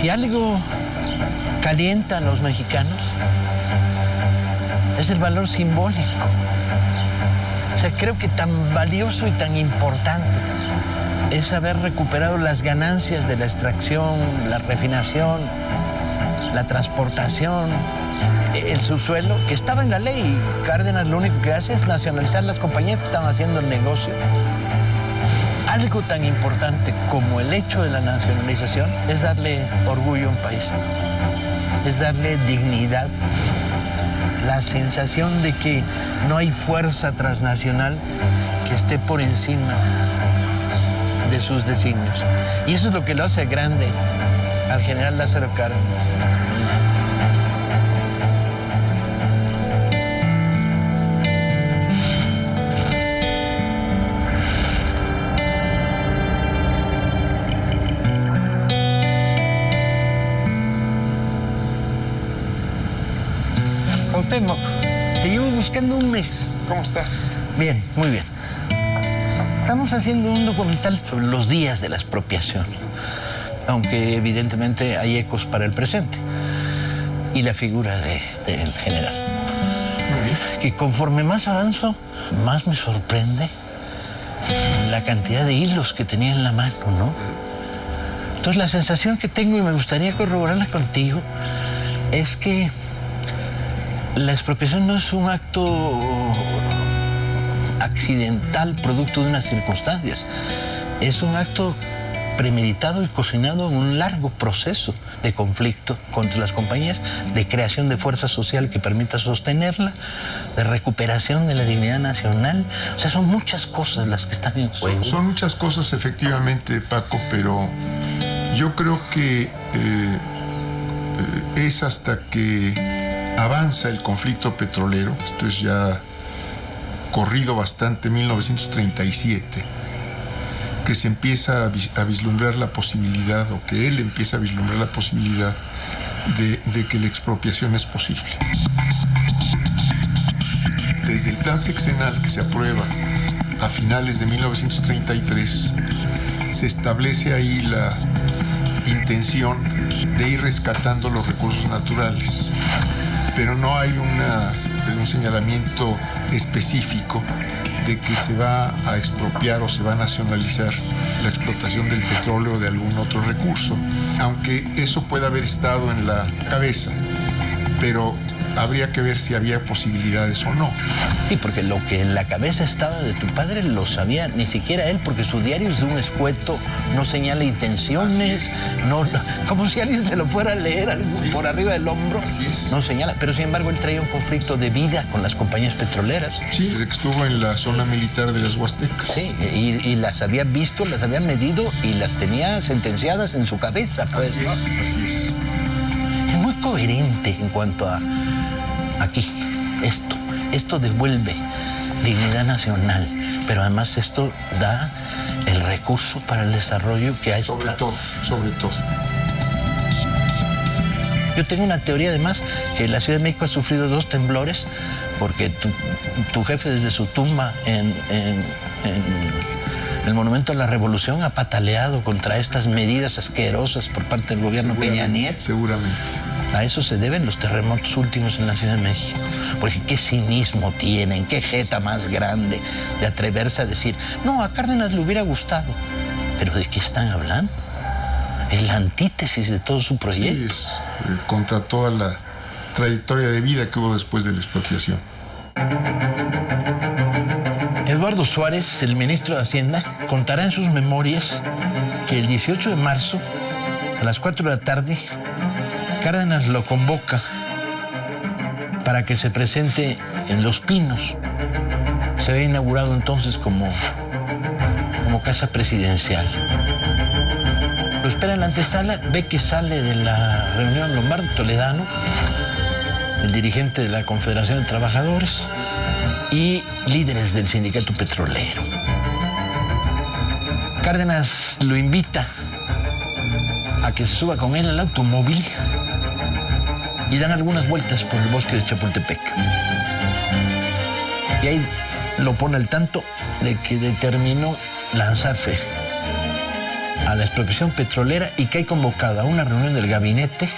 Si algo calienta a los mexicanos, es el valor simbólico. O sea, creo que tan valioso y tan importante es haber recuperado las ganancias de la extracción, la refinación, la transportación, el subsuelo, que estaba en la ley. Cárdenas lo único que hace es nacionalizar las compañías que estaban haciendo el negocio. Algo tan importante como el hecho de la nacionalización es darle orgullo a un país, es darle dignidad, la sensación de que no hay fuerza transnacional que esté por encima de sus designios. Y eso es lo que lo hace grande al general Lázaro Cárdenas. Cuauhtémoc, te llevo buscando un mes. ¿Cómo estás? Bien, muy bien. Estamos haciendo un documental sobre los días de la expropiación, aunque evidentemente hay ecos para el presente y la figura del general. Muy bien. Que conforme más avanzo, más me sorprende la cantidad de hilos que tenía en la mano, ¿no? Entonces la sensación que tengo, y me gustaría corroborarla contigo, es que la expropiación no es un acto accidental, producto de unas circunstancias. Es un acto premeditado y cocinado en un largo proceso de conflicto contra las compañías, de creación de fuerza social que permita sostenerla, de recuperación de la dignidad nacional. O sea, son muchas cosas las que están en juego. Son muchas cosas, efectivamente, Paco, pero yo creo que es hasta que avanza el conflicto petrolero, esto es ya corrido bastante, 1937, que se empieza a vislumbrar la posibilidad, o que él empieza a vislumbrar la posibilidad de que la expropiación es posible. Desde el plan sexenal que se aprueba a finales de 1933, se establece ahí la intención de ir rescatando los recursos naturales, pero no hay un señalamiento específico de que se va a expropiar o se va a nacionalizar la explotación del petróleo o de algún otro recurso, aunque eso puede haber estado en la cabeza, pero habría que ver si había posibilidades o no. Sí, porque lo que en la cabeza estaba de tu padre lo sabía ni siquiera él, porque su diario es de un escueto, no señala intenciones, no, como si alguien se lo fuera a leer por arriba del hombro. Así es. No señala, pero sin embargo él traía un conflicto de vida con las compañías petroleras. Sí, desde que estuvo en la zona militar de las Huastecas. Sí, y las había visto, las había medido y las tenía sentenciadas en su cabeza. Pues, así es, así es. Es muy coherente en cuanto a aquí, esto devuelve dignidad nacional, pero además esto da el recurso para el desarrollo que hay. Sobre todo. Yo tengo una teoría además que la Ciudad de México ha sufrido 2 temblores porque tu jefe desde su tumba en el Monumento a la Revolución ha pataleado contra estas medidas asquerosas por parte del gobierno Peña Nieto. Seguramente. A eso se deben los terremotos últimos en la Ciudad de México. Porque qué cinismo tienen, qué jeta más grande de atreverse a decir, no, a Cárdenas le hubiera gustado. ¿Pero de qué están hablando? Es la antítesis de todo su proyecto. Sí, es contra toda la trayectoria de vida que hubo después de la expropiación. Eduardo Suárez, el ministro de Hacienda, contará en sus memorias que el 18 de marzo, a las 4 de la tarde, Cárdenas lo convoca para que se presente en Los Pinos. Se había inaugurado entonces como casa presidencial. Lo espera en la antesala, ve que sale de la reunión Lombardo Toledano, el dirigente de la Confederación de Trabajadores, y líderes del sindicato petrolero. Cárdenas lo invita a que se suba con él al automóvil y dan algunas vueltas por el bosque de Chapultepec. Y ahí lo pone al tanto de que determinó lanzarse a la expropiación petrolera y que hay convocada una reunión del gabinete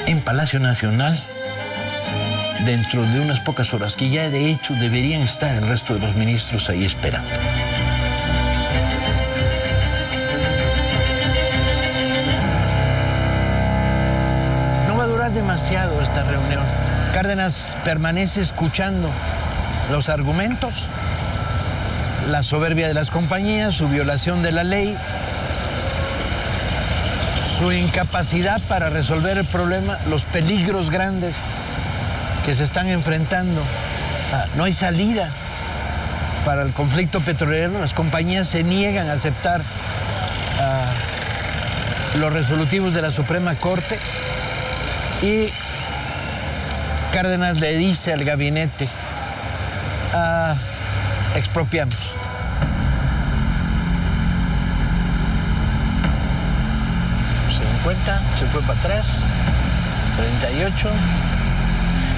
en Palacio Nacional dentro de unas pocas horas, que ya de hecho deberían estar el resto de los ministros ahí esperando. No va a durar demasiado esta reunión. Cárdenas permanece escuchando los argumentos, la soberbia de las compañías, su violación de la ley, su incapacidad para resolver el problema, los peligros grandes que se están enfrentando. No hay salida para el conflicto petrolero. Las compañías se niegan a aceptar los resolutivos de la Suprema Corte y Cárdenas le dice al gabinete: expropiamos. Se fue para atrás, 38.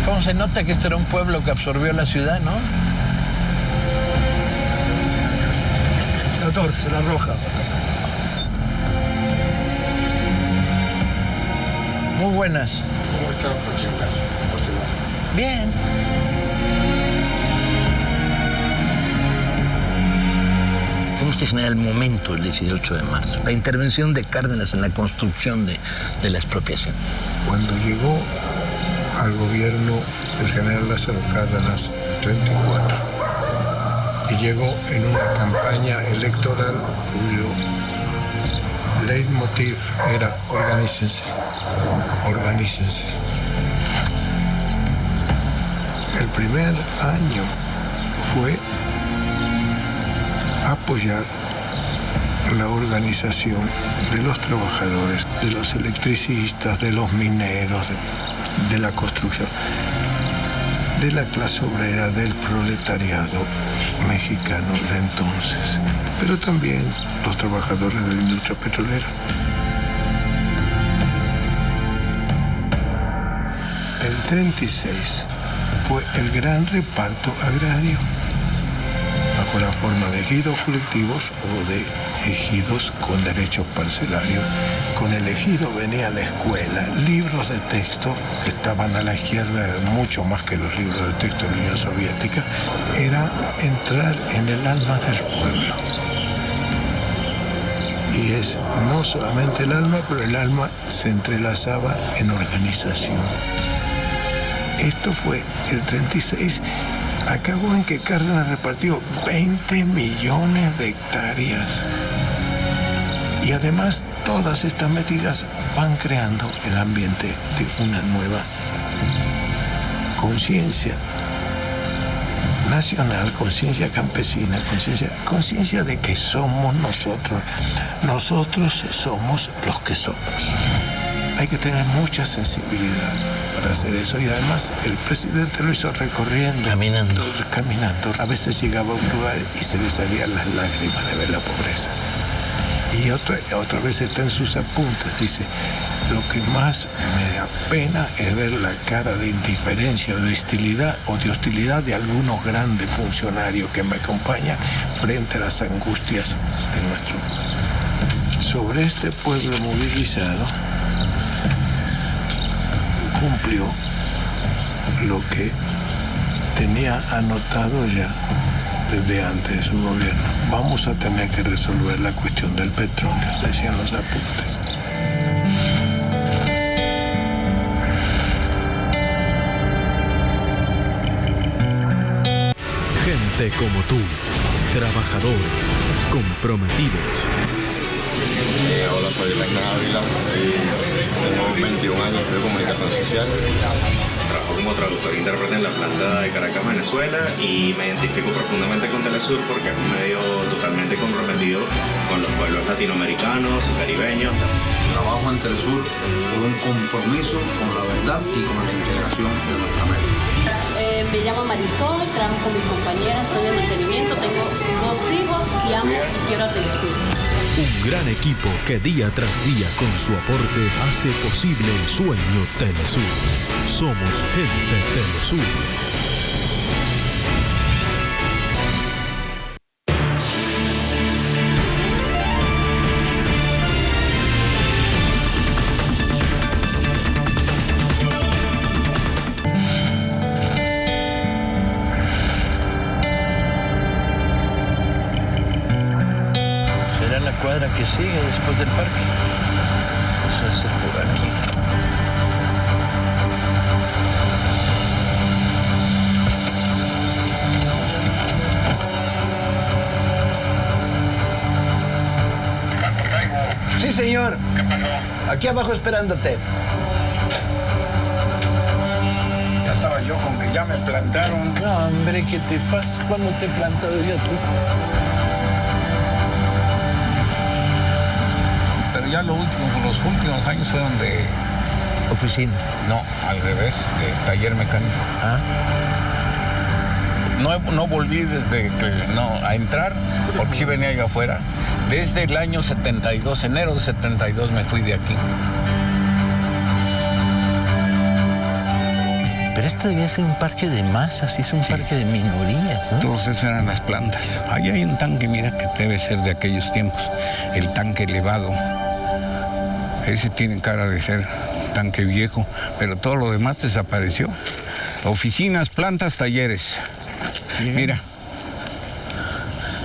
¿Cómo se nota que esto era un pueblo que absorbió la ciudad, no? 14, la roja. Muy buenas. ¿Cómo está, presidente? Bien. ¿Cómo se genera el momento el 18 de marzo? La intervención de Cárdenas en la construcción de la expropiación. Cuando llegó al gobierno el general Lázaro Cárdenas, el 34, y llegó en una campaña electoral cuyo leitmotiv era organícense, organícense. El primer año fue apoyar la organización de los trabajadores, de los electricistas, de los mineros, de la construcción, de la clase obrera, del proletariado mexicano de entonces, pero también los trabajadores de la industria petrolera. El 36 fue el gran reparto agrario, bajo la forma de ejidos colectivos o de ejidos con derechos parcelarios. Con el ejido venía a la escuela libros de texto que estaban a la izquierda mucho más que los libros de texto de la Unión Soviética. Era entrar en el alma del pueblo. Y es no solamente el alma, pero el alma se entrelazaba en organización. Esto fue el 36. Acabó en que Cárdenas repartió 20 millones de hectáreas. Y además todas estas medidas van creando el ambiente de una nueva conciencia nacional, conciencia campesina, conciencia de que somos nosotros. Nosotros somos los que somos. Hay que tener mucha sensibilidad para hacer eso. Y además el presidente lo hizo recorriendo. Caminando. A veces llegaba a un lugar y se le salían las lágrimas de ver la pobreza. Y otra vez está en sus apuntes, dice: lo que más me da pena es ver la cara de indiferencia o de hostilidad de algunos grandes funcionarios que me acompañan frente a las angustias de nuestro pueblo. Sobre este pueblo movilizado, cumplió lo que tenía anotado ya desde antes de su gobierno. Vamos a tener que resolver la cuestión del petróleo, decían los apuntes. Gente como tú, trabajadores, comprometidos. Hola, soy Reina Ávila, tengo 21 años de comunicación social. Trabajo como traductor e intérprete en la planta de Caracas, Venezuela, y me identifico profundamente con Telesur porque es un medio totalmente comprometido con los pueblos latinoamericanos y caribeños. Trabajo en Telesur por un compromiso con la verdad y con la integración de nuestra América. Me llamo Marisol, trabajo con mis compañeras, soy de mantenimiento, tengo 2 hijos y amo y quiero a Telesur. Un gran equipo que día tras día con su aporte hace posible el sueño Telesur. Somos gente Telesur. sigue después del parque. Eso es por aquí. Sí, señor. Aquí abajo esperándote. Ya estaba yo con que ya me plantaron. No, hombre, ¿qué te pasa? ¿Cuándo te he plantado yo a ti? Pero ya los últimos años fueron de... Oficina. No, al revés, de taller mecánico. ¿Ah? No volví desde que a entrar, porque sí venía yo afuera. Desde el año 72, enero de 72 me fui de aquí. Pero este debía ser un parque de masas, es un parque de minorías, ¿no? Entonces eran las plantas. Ahí hay un tanque, mira, que debe ser de aquellos tiempos. El tanque elevado. Ese tiene cara de ser tanque viejo, pero todo lo demás desapareció. Oficinas, plantas, talleres. Mira,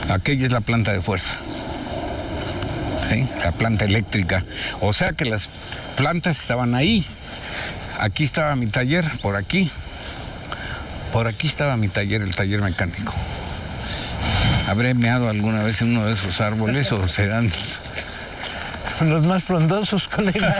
aquella es la planta de fuerza. ¿Sí? La planta eléctrica. O sea que las plantas estaban ahí. Aquí estaba mi taller, por aquí. Por aquí estaba mi taller, el taller mecánico. ¿Habré meado alguna vez en uno de esos árboles o serán...? Los más frondosos, colega.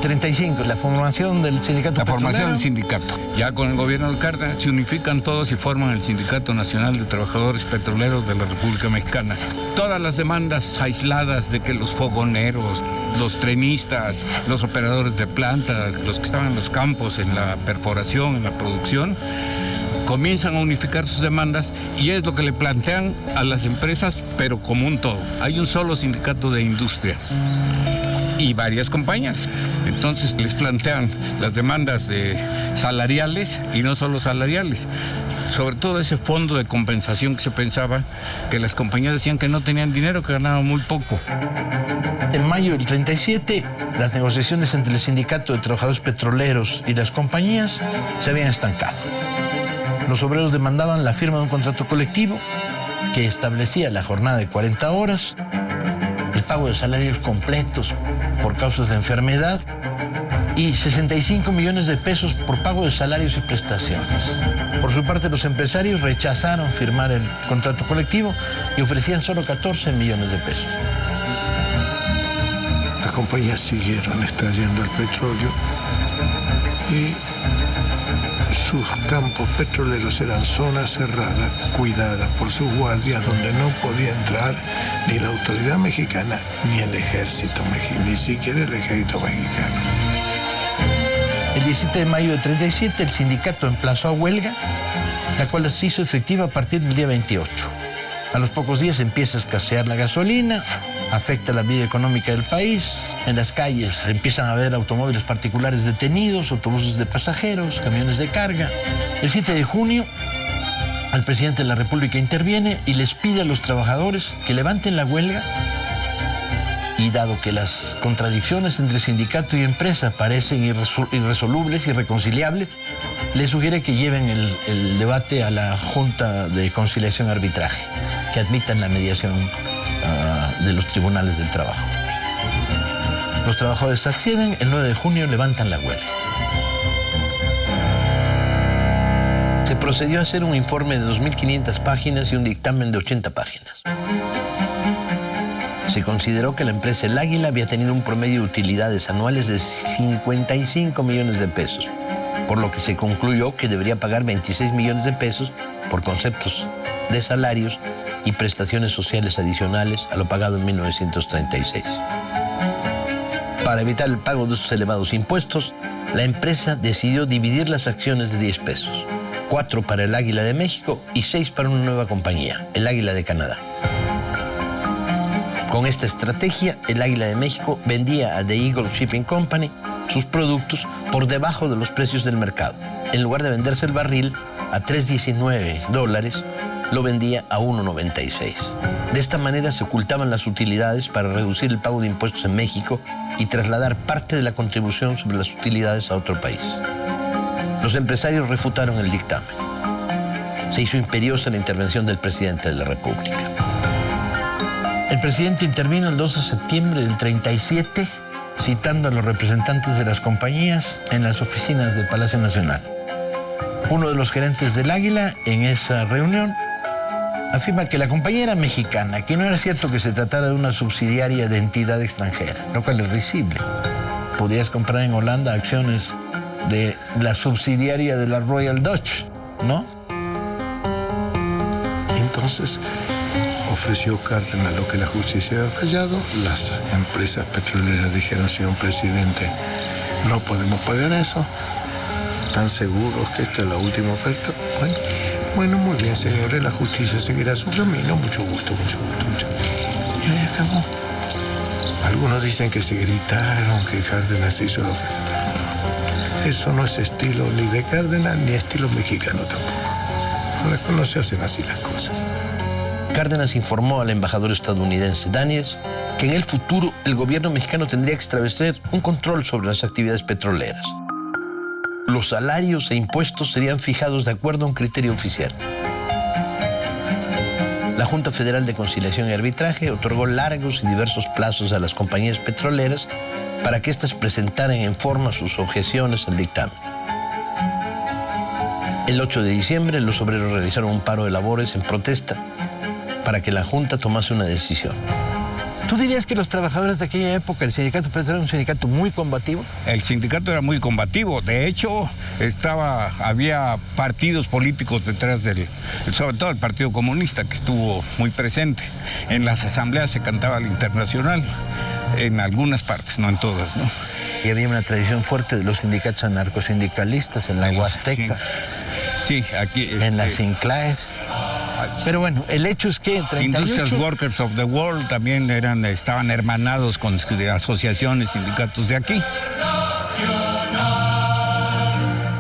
35, la formación del sindicato La formación petrolero. del sindicato. Ya con el gobierno del Cárdenas se unifican todos y forman el Sindicato Nacional de Trabajadores Petroleros de la República Mexicana. Todas las demandas aisladas de que los fogoneros, los trenistas, los operadores de plantas, los que estaban en los campos, en la perforación, en la producción, comienzan a unificar sus demandas y es lo que le plantean a las empresas, pero como un todo. Hay un solo sindicato de industria y varias compañías. Entonces les plantean las demandas salariales y no solo salariales. Sobre todo ese fondo de compensación que se pensaba que las compañías decían que no tenían dinero, que ganaban muy poco. En mayo del 37, las negociaciones entre el Sindicato de Trabajadores Petroleros y las compañías se habían estancado. Los obreros demandaban la firma de un contrato colectivo que establecía la jornada de 40 horas, el pago de salarios completos por causas de enfermedad y 65 millones de pesos por pago de salarios y prestaciones. Por su parte, los empresarios rechazaron firmar el contrato colectivo y ofrecían solo 14 millones de pesos. Las compañías siguieron extrayendo el petróleo y sus campos petroleros eran zonas cerradas, cuidadas por sus guardias, donde no podía entrar ni la autoridad mexicana ni el ejército mexicano, ni siquiera el ejército mexicano. El 17 de mayo de 37, el sindicato emplazó a huelga, la cual se hizo efectiva a partir del día 28. A los pocos días empieza a escasear la gasolina, afecta la vida económica del país. En las calles se empiezan a ver automóviles particulares detenidos, autobuses de pasajeros, camiones de carga. El 7 de junio, el presidente de la República interviene y les pide a los trabajadores que levanten la huelga. Y dado que las contradicciones entre sindicato y empresa parecen irresolubles, irreconciliables, les sugiere que lleven el debate a la Junta de Conciliación y Arbitraje, que admitan la mediación de los tribunales del trabajo. Los trabajadores acceden, el 9 de junio levantan la huelga. Se procedió a hacer un informe de 2.500 páginas y un dictamen de 80 páginas. Se consideró que la empresa El Águila había tenido un promedio de utilidades anuales de 55 millones de pesos, por lo que se concluyó que debería pagar 26 millones de pesos por conceptos de salarios y prestaciones sociales adicionales a lo pagado en 1936. Para evitar el pago de esos elevados impuestos, la empresa decidió dividir las acciones de 10 pesos, 4 para El Águila de México y 6 para una nueva compañía, El Águila de Canadá. Con esta estrategia, El Águila de México vendía a The Eagle Shipping Company sus productos por debajo de los precios del mercado. En lugar de venderse el barril a $3.19, lo vendía a $1.96. De esta manera se ocultaban las utilidades para reducir el pago de impuestos en México y trasladar parte de la contribución sobre las utilidades a otro país. Los empresarios refutaron el dictamen. Se hizo imperiosa la intervención del presidente de la República. El presidente intervino el 2 de septiembre del 37, citando a los representantes de las compañías en las oficinas del Palacio Nacional. Uno de los gerentes del Águila, en esa reunión, afirma que la compañía era mexicana, que no era cierto que se tratara de una subsidiaria de entidad extranjera, lo cual es risible. Podías comprar en Holanda acciones de la subsidiaria de la Royal Dutch, ¿no? Entonces ofreció Cárdenas lo que la justicia había fallado. Las empresas petroleras dijeron, señor presidente, no podemos pagar eso. ¿Están seguros que esta es la última oferta? Bueno, muy bien, señores, la justicia seguirá su camino. Mucho gusto. Y ahí acabó. Algunos dicen que se gritaron, que Cárdenas hizo la oferta. Eso no es estilo ni de Cárdenas, ni estilo mexicano tampoco. No se hacen así las cosas. Cárdenas informó al embajador estadounidense Daniels que en el futuro el gobierno mexicano tendría que establecer un control sobre las actividades petroleras. Los salarios e impuestos serían fijados de acuerdo a un criterio oficial. La Junta Federal de Conciliación y Arbitraje otorgó largos y diversos plazos a las compañías petroleras para que éstas presentaran en forma sus objeciones al dictamen. El 8 de diciembre, los obreros realizaron un paro de labores en protesta para que la Junta tomase una decisión. ¿Tú dirías que los trabajadores de aquella época, el sindicato era un sindicato muy combativo? El sindicato era muy combativo. De hecho, había partidos políticos detrás sobre todo el Partido Comunista, que estuvo muy presente. En las asambleas se cantaba el Internacional, en algunas partes, no en todas, ¿no? Y había una tradición fuerte de los sindicatos anarcosindicalistas en la Huasteca. Sí, aquí... En la Sinclair. Pero bueno, el hecho es que en 38... Industrial Workers of the World también estaban hermanados con asociaciones, sindicatos de aquí.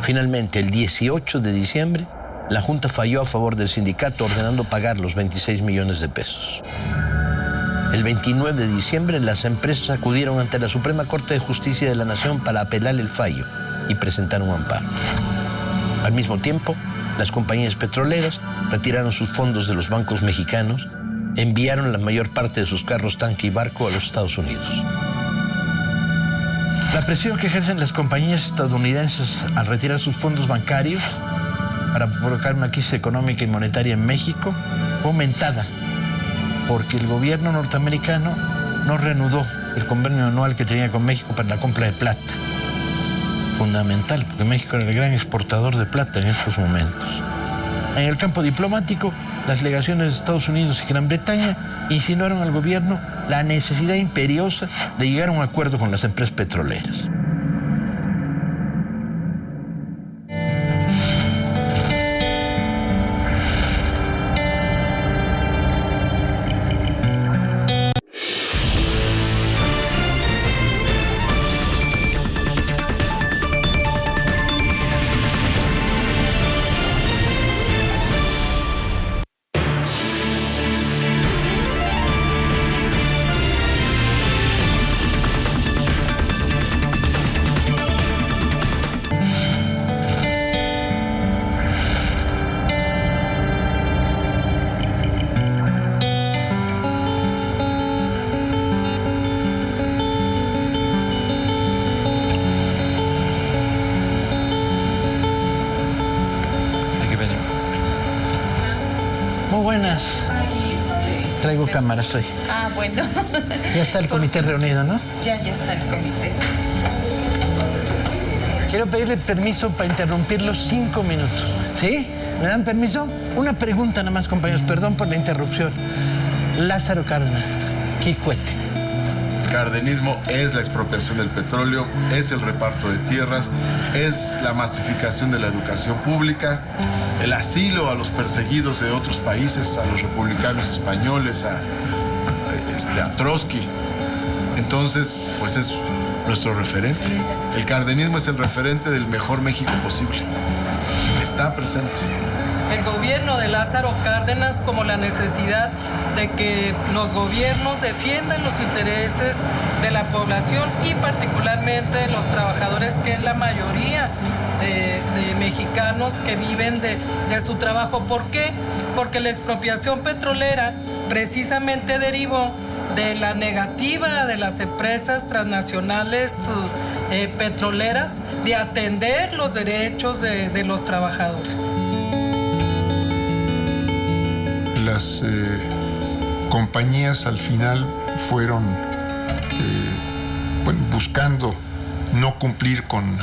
Finalmente, el 18 de diciembre, la Junta falló a favor del sindicato ordenando pagar los 26 millones de pesos. El 29 de diciembre, las empresas acudieron ante la Suprema Corte de Justicia de la Nación para apelar el fallo y presentar un amparo. Al mismo tiempo, las compañías petroleras retiraron sus fondos de los bancos mexicanos, enviaron la mayor parte de sus carros tanque y barco a los Estados Unidos. La presión que ejercen las compañías estadounidenses al retirar sus fondos bancarios para provocar una crisis económica y monetaria en México fue aumentada porque el gobierno norteamericano no reanudó el convenio anual que tenía con México para la compra de plata. Fundamental, porque México era el gran exportador de plata en estos momentos. En el campo diplomático, las legaciones de Estados Unidos y Gran Bretaña insinuaron al gobierno la necesidad imperiosa de llegar a un acuerdo con las empresas petroleras. Traigo cámaras hoy. Ah, bueno. Ya está el comité reunido, ¿no? Ya está el comité. Quiero pedirle permiso para interrumpirlos 5 minutos. ¿Sí? ¿Me dan permiso? Una pregunta nada más, compañeros. Perdón por la interrupción. Lázaro Cárdenas, ¿qué cuete? El cardenismo es la expropiación del petróleo, es el reparto de tierras, es la masificación de la educación pública, el asilo a los perseguidos de otros países, a los republicanos españoles, a Trotsky. Entonces, pues es nuestro referente. El cardenismo es el referente del mejor México posible. Está presente. El gobierno de Lázaro Cárdenas, como la necesidad de que los gobiernos defiendan los intereses de la población y particularmente de los trabajadores, que es la mayoría de mexicanos que viven de su trabajo. ¿Por qué? Porque la expropiación petrolera precisamente derivó de la negativa de las empresas transnacionales petroleras de atender los derechos de los trabajadores. Las compañías al final fueron buscando no cumplir con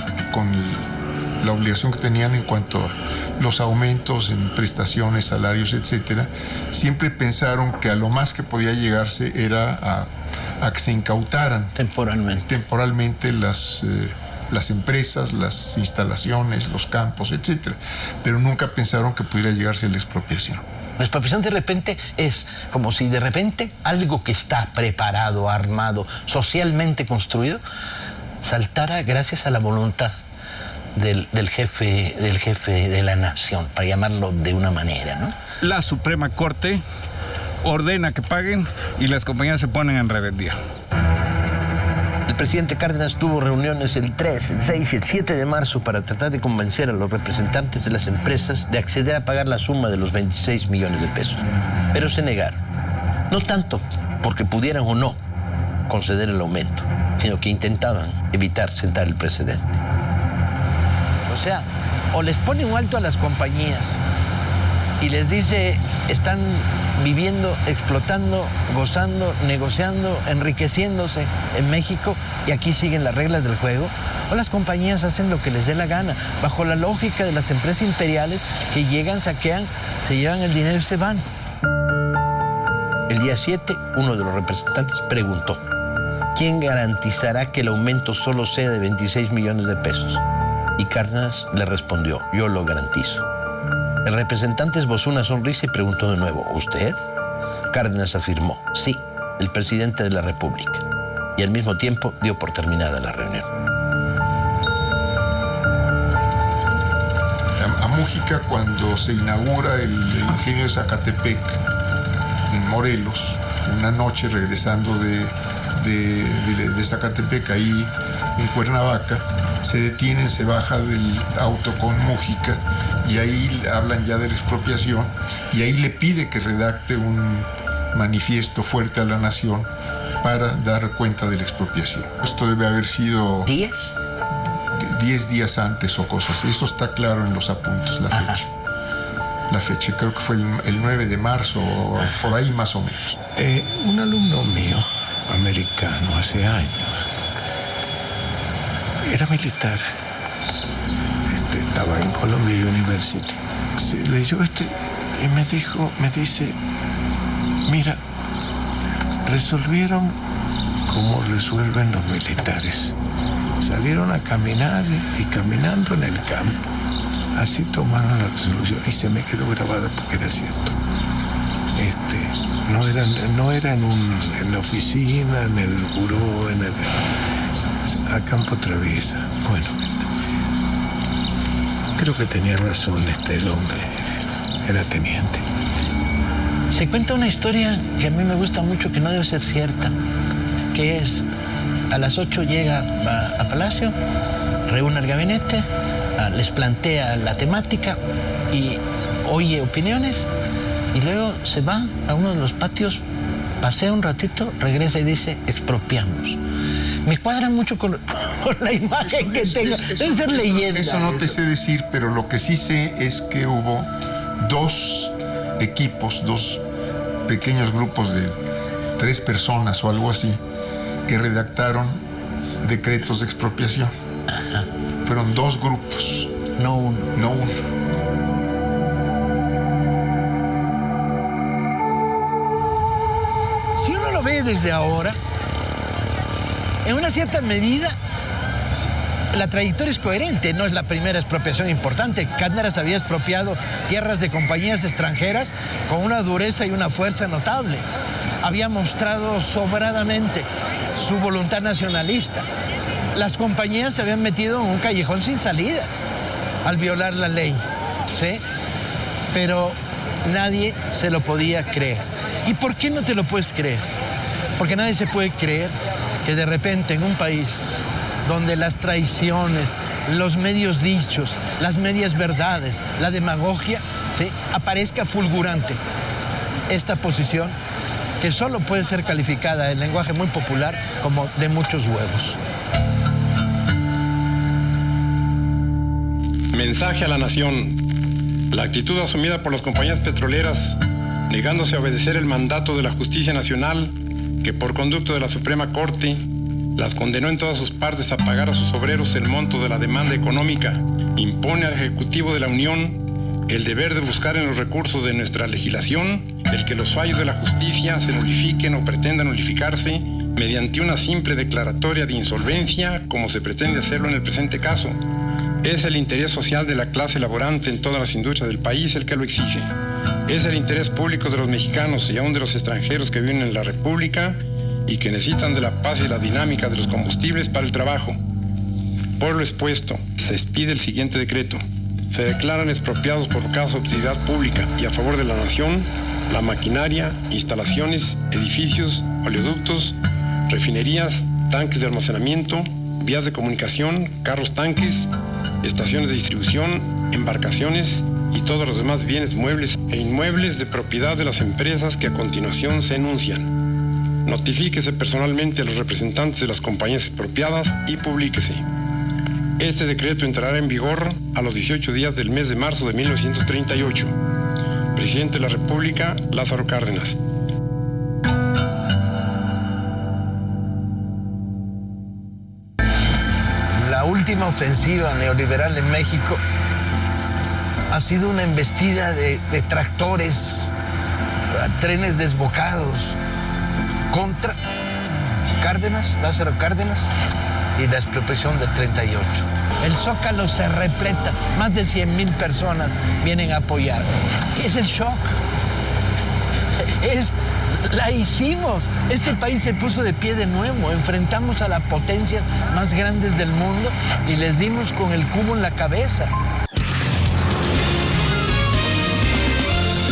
la obligación que tenían en cuanto a los aumentos en prestaciones, salarios, etcétera. Siempre pensaron que a lo más que podía llegarse era a que se incautaran temporalmente las empresas, las instalaciones, los campos, etcétera. Pero nunca pensaron que pudiera llegarse a la expropiación. La expropiación de repente es como si de repente algo que está preparado, armado, socialmente construido, saltara gracias a la voluntad del jefe de la nación, para llamarlo de una manera, ¿no? La Suprema Corte ordena que paguen y las compañías se ponen en rebeldía. El presidente Cárdenas tuvo reuniones el 3, el 6 y el 7 de marzo para tratar de convencer a los representantes de las empresas de acceder a pagar la suma de los 26 millones de pesos. Pero se negaron. No tanto porque pudieran o no conceder el aumento, sino que intentaban evitar sentar el precedente. O sea, o les pone un alto a las compañías y les dice, están viviendo, explotando, gozando, negociando, enriqueciéndose en México y aquí siguen las reglas del juego, o las compañías hacen lo que les dé la gana, bajo la lógica de las empresas imperiales que llegan, saquean, se llevan el dinero y se van. El día 7, uno de los representantes preguntó, ¿quién garantizará que el aumento solo sea de 26 millones de pesos? Y Cárdenas le respondió, yo lo garantizo. El representante esbozó una sonrisa y preguntó de nuevo, ¿usted? Cárdenas afirmó, sí, el presidente de la República. Y al mismo tiempo dio por terminada la reunión. A Mújica, cuando se inaugura el ingenio de Zacatepec, en Morelos, una noche regresando de Zacatepec, ahí en Cuernavaca, se detienen, se baja del auto con Mújica y ahí hablan ya de la expropiación y ahí le pide que redacte un manifiesto fuerte a la nación para dar cuenta de la expropiación. Esto debe haber sido 10 días antes o cosas. Eso está claro en los apuntes, la fecha. La fecha creo que fue el 9 de marzo o por ahí más o menos. Un alumno mío, americano, hace años, era militar, estaba en Columbia University. Se leyó y me dice, mira, resolvieron como resuelven los militares. Salieron a caminar y caminando en el campo, así tomaron la resolución y se me quedó grabada porque era cierto. No era en la oficina, en el buró, a campo traviesa. Bueno, creo que tenía razón el hombre, era teniente. Se cuenta una historia que a mí me gusta mucho, que no debe ser cierta, que es, a las 8 llega a Palacio, reúne al gabinete, les plantea la temática y oye opiniones y luego se va a uno de los patios, pasea un ratito, regresa y dice, expropiamos. Me cuadra mucho con la imagen que tengo. Debe ser leyenda. Eso no te sé decir, pero lo que sí sé es que hubo 2 equipos, 2 pequeños grupos de 3 personas o algo así, que redactaron decretos de expropiación. Ajá. Fueron 2 grupos. No uno. No uno. Si uno lo ve desde ahora, en una cierta medida, la trayectoria es coherente. No es la primera expropiación importante. Cárdenas había expropiado tierras de compañías extranjeras con una dureza y una fuerza notable. Había mostrado sobradamente su voluntad nacionalista. Las compañías se habían metido en un callejón sin salida al violar la ley, ¿sí? Pero nadie se lo podía creer. ¿Y por qué no te lo puedes creer? Porque nadie se puede creer que de repente en un país donde las traiciones, los medios dichos, las medias verdades, la demagogia, ¿sí?, aparezca fulgurante esta posición que solo puede ser calificada en lenguaje muy popular como de muchos huevos. Mensaje a la nación. La actitud asumida por las compañías petroleras, negándose a obedecer el mandato de la Justicia Nacional, que por conducto de la Suprema Corte las condenó en todas sus partes a pagar a sus obreros el monto de la demanda económica, impone al Ejecutivo de la Unión el deber de buscar en los recursos de nuestra legislación el que los fallos de la justicia se nulifiquen o pretendan nulificarse mediante una simple declaratoria de insolvencia, como se pretende hacerlo en el presente caso. Es el interés social de la clase laborante en todas las industrias del país el que lo exige. Es el interés público de los mexicanos y aún de los extranjeros que viven en la República y que necesitan de la paz y la dinámica de los combustibles para el trabajo. Por lo expuesto, se expide el siguiente decreto. Se declaran expropiados por causa de utilidad pública y a favor de la nación la maquinaria, instalaciones, edificios, oleoductos, refinerías, tanques de almacenamiento, vías de comunicación, carros tanques, estaciones de distribución, embarcaciones y todos los demás bienes muebles e inmuebles de propiedad de las empresas que a continuación se enuncian. Notifíquese personalmente a los representantes de las compañías expropiadas y publíquese. Este decreto entrará en vigor a los 18 días del mes de marzo de 1938. Presidente de la República, Lázaro Cárdenas. La última ofensiva neoliberal en México ha sido una embestida de tractores, trenes desbocados contra Cárdenas, Lázaro Cárdenas, y la expropiación del 38. El Zócalo se repleta, más de 100,000 personas vienen a apoyar. Es el shock. La hicimos. Este país se puso de pie de nuevo. Enfrentamos a las potencias más grandes del mundo y les dimos con el cubo en la cabeza.